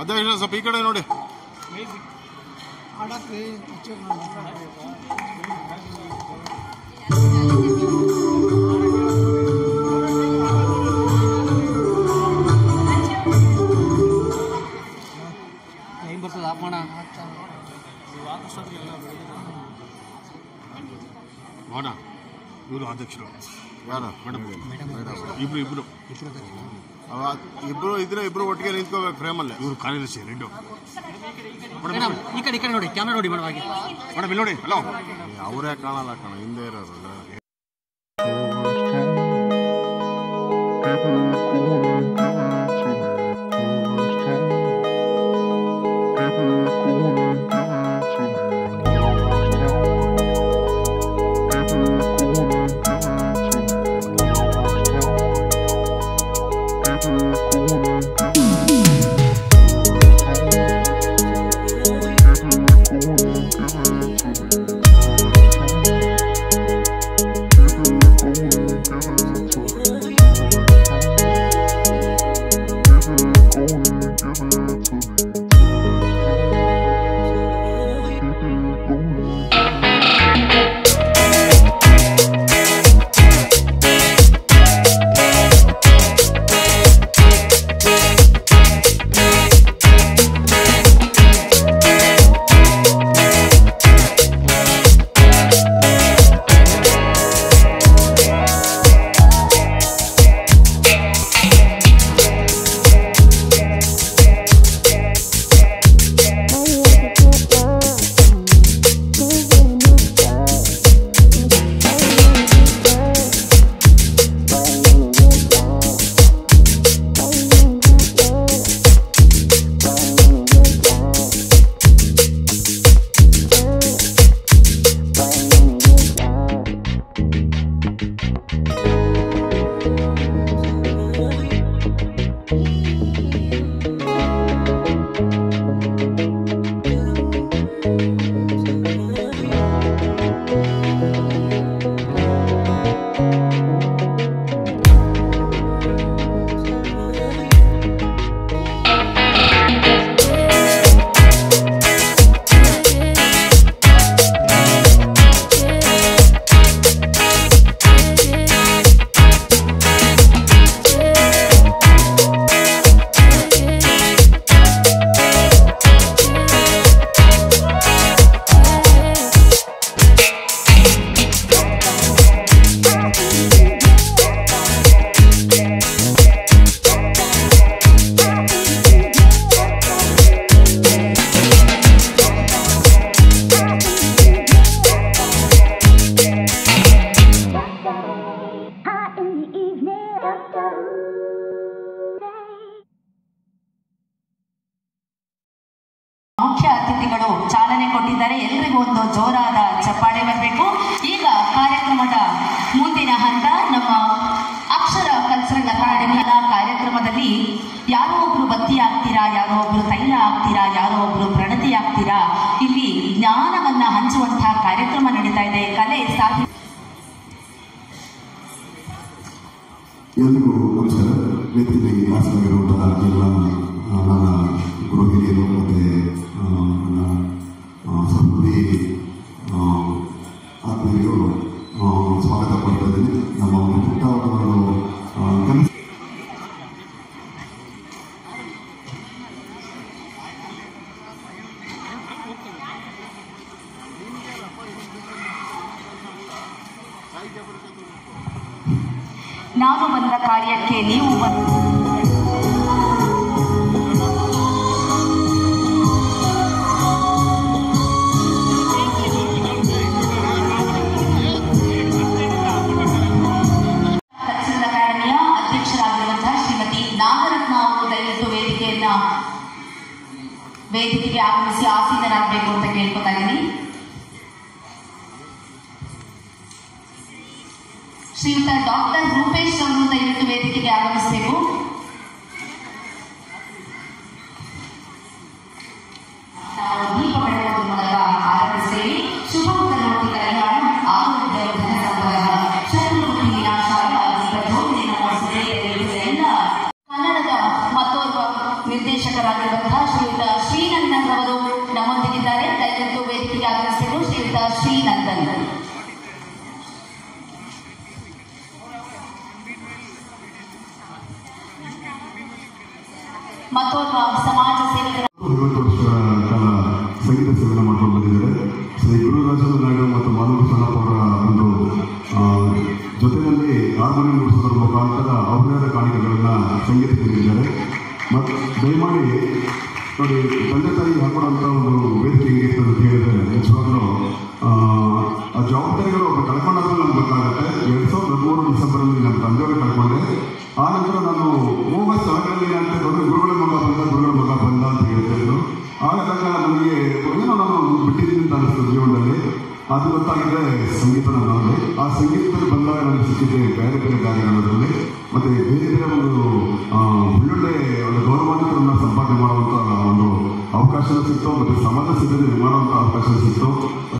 ಅಧ್ಯಕ್ಷ ಸ್ವಲ್ಪ ಈ ಕಡೆ ನೋಡಿ. ಬರ್ತದೆ ಆಪಣ ನೋಡ ಇವರು ಅಧ್ಯಕ್ಷರು ಯಾರು ಇಬ್ರು ಇದ್ರೆ ಇಬ್ರು ಒಟ್ಟಿಗೆ ನಿಂತ್ಕೋಬೇಕು ಫ್ರೇಮಲ್ಲಿ. ಇವರು ಕಾರ್ಯದರ್ಶಿ ರೆಡ್ಡು ಈ ಕಡೆ ನೋಡಿ ಕ್ಯಾಮ್ರಾ ನೋಡಿ ಮೇಡಮ್ ಆಗಿ ಮೇಡಮ್ ಇಲ್ಲಿ ನೋಡಿ. ಹಲೋ ಅವರೇ ಕಾಣಲ್ಲ ಕಣ ಹಿಂದೆ ಇರೋರು. ಮುಖ್ಯ ಅತಿಥಿಗಳು ಚಾಲನೆ ಕೊಟ್ಟಿದ್ದಾರೆ. ಎಲ್ಲರಿಗೂ ಒಂದು ಜೋರಾದ ಚಪ್ಪಾಳೆ ಬರಬೇಕು. ಈಗ ಕಾರ್ಯಕ್ರಮದ ಮುಂದಿನ ಹಂತ ನಮ್ಮ ಅಕ್ಷರ ಕಲ್ಚರಲ್ ಅಕಾಡೆಮಿಯ ಕಾರ್ಯಕ್ರಮದಲ್ಲಿ ಯಾರೋ ಒಬ್ರು ಬತ್ತಿ ಆಗ್ತೀರಾ, ಯಾರೋ ಒಬ್ರು ತೈಲ ಆಗ್ತೀರಾ, ಯಾರೋ ಒಬ್ರು ಪ್ರಣತಿ ಆಗ್ತೀರಾ. ಇಲ್ಲಿ ಜ್ಞಾನವನ್ನ ಹಂಚುವಂತಹ ಕಾರ್ಯಕ್ರಮ ನಡೀತಾ ಇದೆ. ಕಲೆ ಸಾಹಿತ್ಯ. ಎಲ್ರಿಗೂ ನಮಸ್ಕಾರ. ವೇದಿಕೆಯಲ್ಲಿ ಆಸನವಿರುವಂತಹ ಎಲ್ಲ ನನ್ನ ಗುರು ಹಿರಿಯರು ಮತ್ತು ನನ್ನ ಸಂಸ್ಕೃತಿ ಆತ್ಮೀಯರು ಸ್ವಾಗತ ಕೊಡ್ತಾ ಇದ್ದೀನಿ. ನಮ್ಮ ಒಂದು ಪುಟ್ಟವನ್ನು ಕನಸು ನಾನು ಬಂದ ಕಾರ್ಯಕ್ಕೆ ನೀವು ಕಲ್ಚರಲ್ ಅಕಾಡೆಮಿಯ ಅಧ್ಯಕ್ಷರಾಗಿರುವಂತಹ ಶ್ರೀಮತಿ ನಾಗರತ್ನ ಅವರು ದಯವಿಟ್ಟು ವೇದಿಕೆಗೆ ಆಗಮಿಸಿ ಆಸೀನರಾಗಬೇಕು ಅಂತ ಕೇಳ್ಕೊತಾ ಇದ್ದೀನಿ. ಶ್ರೀಯುತ ಡಾಕ್ಟರ್ ರೂಪೇಶ್ ಅವರು ದಯವಿಟ್ಟು ವೇದಿಕೆಗೆ ಆಗಮಿಸಬೇಕು. ದೀಪ ಬೆಳಗೋದ್ರ ಮೂಲಕ ಆರಂಭಿಸ್ತೇವೆ. ಶುಭ ಓರ್ವ ಸಮಾಜ ಸೇವಕರ 50 ವರ್ಷಗಳ ಕಾಲ ಸಂಗೀತ ಸೇವನೆ ಮಾಡ್ಕೊಂಡು ಬಂದಿದ್ದಾರೆ. ಶ್ರೀ ಗುರುರಾಜೇಂದ್ರ ನಾಯ್ಡು ಮತ್ತು ಮಾನವ ಸಣ್ಣಪ್ಪ ಅವರ ಒಂದು ಜೊತೆಯಲ್ಲಿ ಹಾರ್ಮೋನಿಯಂ ನುಡಿಸೋದ್ರ ಮುಖಾಂತರ ಅವ್ರದೇ ಕಾಣಿಕೆಗಳನ್ನ ಸಂಗೀತಕ್ಕೆ ನೀಡಿದ್ದಾರೆ. ಮತ್ತು ದಯಮಾಡಿ ನೋಡಿ, ತಂದೆ ತಾಯಿ ಹಾಕೊಡುವಂಥ ಒಂದು ವೇದಿಕೆ ಹೆಂಗಿತ್ತು ಅಂತ ಹೇಳಿದರೆ ನಿಜವಾಗ್ಲೂ ಆ ಜವಾಬ್ದಾರಿಗಳು ಒಬ್ಬ ಕಳ್ಕೊಂಡಾದ್ಮೇಲೆ ನಮ್ಗೆ ಗೊತ್ತಾಗುತ್ತೆ. 2013 ಡಿಸೆಂಬರಲ್ಲಿ ನಮ್ಮ ತಂದೆಯವರೇ ಕಳ್ಕೊಂಡೆ. ಆ ನಂತರ ನಾನು ಹೋಗೋ ಸ್ಥಳಗಳಲ್ಲಿ ಅಂತ ದೊಡ್ಡ ಗುರುಗಳ ಮಗ ಬಂದ ಅಂತ ಹೇಳ್ತಿದ್ರು. ಆಗ ನನಗೆ ಏನೋ ನಾನು ಬಿಟ್ಟಿದ್ದೀನಿ ಅಂತ ಅನಿಸ್ತದೆ ಜೀವನದಲ್ಲಿ. ಅದು ಗೊತ್ತಾಗಿದೆ ಸಂಗೀತ ನಾನು ಆ ಸಂಗೀತದಲ್ಲಿ ಬಂದಾಗ ನನಗೆ ಸಿಕ್ಕಿದೆ ಬೇರೆ ಬೇರೆ ಕಾರ್ಯಗಳಲ್ಲಿ ಮತ್ತು ಬೇರೆ ಬೇರೆ ಒಂದು ಒಳ್ಳೊಳ್ಳೆ ಒಂದು ಗೌರವಾನ್ವಿತರನ್ನ ಸಂಪಾದನೆ ಮಾಡುವಂಥ ಒಂದು ಅವಕಾಶ ಸಿಕ್ತು ಮತ್ತು ಸಮಾಜ ಸೇವೆ ಮಾಡುವಂಥ ಅವಕಾಶ ಸಿಕ್ತು.